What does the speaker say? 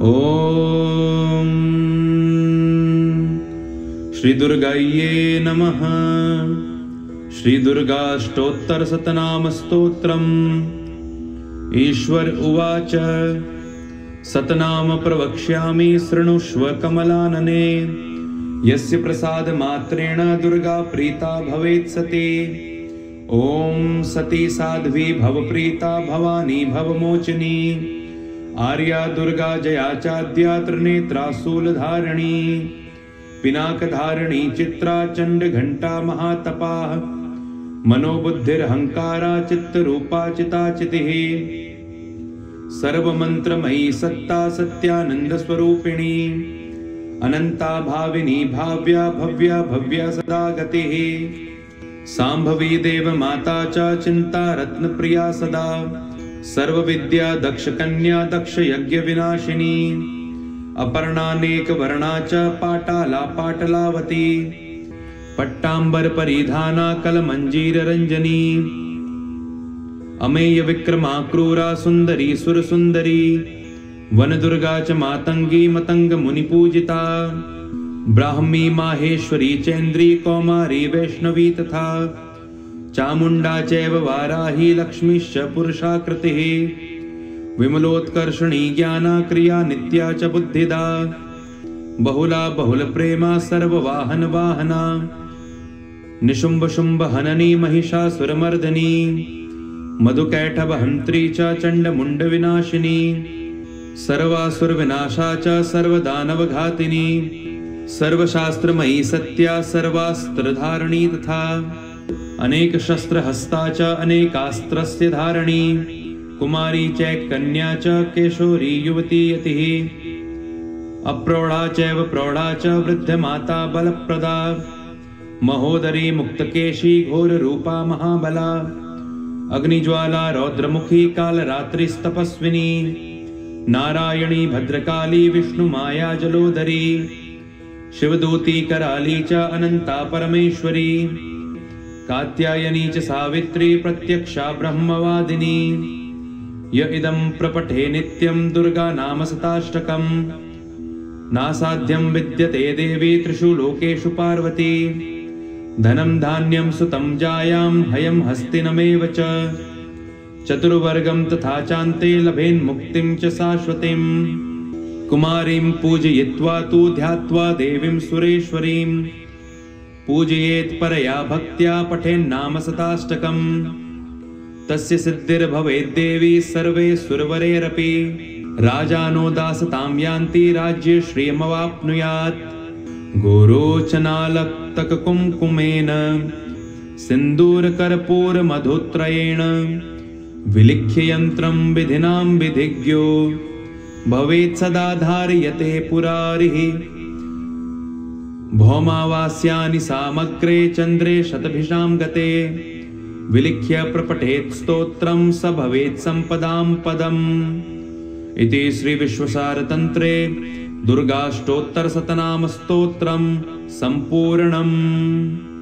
ॐ श्री दुर्गायै नमः। श्री दुर्गाष्टोत्तरशतनाम स्तोत्रम्। ईश्वर उवाच शतनाम प्रवक्ष्यामि शृणुष्व कमलानने। यस्य प्रसाद मात्रेण दुर्गा प्रीता भवेत् सती। ॐ सती साध्वी भवप्रीता भवानी भवमोचनी। आर्या दुर्गा जया चाद्या त्रिनेत्रा शूलधारिणी। पिनाकधारिणी चित्रा चण्डघण्टा महातपाः। मनोबुद्धिरहंकारा चित्तरूपा चिताचितिः। सर्वमन्त्रमयी सत्ता सत्यानन्दस्वरूपिणी। अनंता भाविनी भाव्या भव्या भव्या सदा गतिः। सांभवी देव माता च चिंता रत्नप्रिया सदा। सर्वविद्या दक्ष कन्या दक्ष यज्ञ विनाशिनी। अपर्णानेक वर्णा च पाटाला पाटलावती। पट्टांबर परिधाना कलमंजीर रंजनी। अमेय विक्रमा क्रूरा सुंदरी सुर सुंदरी। वन दुर्गा च मातंगी मतंग मुनि पूजिता। ब्राह्मी माहेश्वरी चैन्द्री कौमारी वैष्णवी तथा। चामुंडा चैव वाराही लक्ष्मीश्च पुरुषाकृतिः। विमलोत्कर्षणी ज्ञाना क्रिया नित्या च बुद्धिदा। बहुला बहुल प्रेमा सर्ववाहन वाहना। निशुंभ शुंभ हननी महिषासुरमर्दनी। मधुकैटभ हंत्री च चंडमुंड विनाशिनी। सर्वासुर विनाशा च सर्वदानवघातिनी। सर्वशास्त्रमयी सत्या सर्वास्त्रधारिणी तथा। अनेक शस्त्र हस्ता च अनेकास्त्रस्य धारिणी। कुमारी चैकन्या च केशोरी युवती यतिः। अप्रौढ़ा चैव प्रौढ़ा च वृद्धमाता बलप्रदा। महोदरी मुक्तकेशी घोर रूपा महाबला। अग्निज्वाला रौद्रमुखी कालरात्रिस्तपस्विनी। नारायणी भद्रकाली विष्णुमाया जलोदरी। शिवदूती कराली च अनंता परमेश्वरी। कात्यायनी च सावित्री प्रत्यक्षा ब्रह्मवादिनी। य इदं प्रपठे नित्यं दुर्गा नाम शताष्टकम्। नासाध्यं विद्यते देवी त्रिषु लोकेषु पार्वती। धनं धान्यं सुतं जायां हयं हस्तिनमेव च। चतुर्वर्गं तथा चान्ते लभेन्मुक्तिं च शाश्वतीं। कुमारीं पूजयित्वा तु ध्यात्वा देवीं सुरेश्वरीं। पूजयेत् परया भक्त्या पठेन्नाम शताष्टकम्। तस्य सिद्धिर्भवेद्देवी सर्वे सुरवरेरपि। राजानो दासतां यान्ति राज्ये श्रियमवाप्नुयात्। गोरोचनालक्तककुङ्कुमेन सिन्दूरकर्पूरमधुत्रयेण। विलिख्य यन्त्रं विधिनां विधिज्ञो भवेत् सदा धार्यते पुरारिः। भौमावास्यानि सामग्रे चन्द्रे शतभिषां गते। विलिख्य प्रपठेत् स्तोत्रं स भवेत् सम्पदां पदम्। इति श्री विश्वसारतन्त्रे दुर्गाष्टोत्तरशतनाम स्तोत्रं सम्पूर्णम्।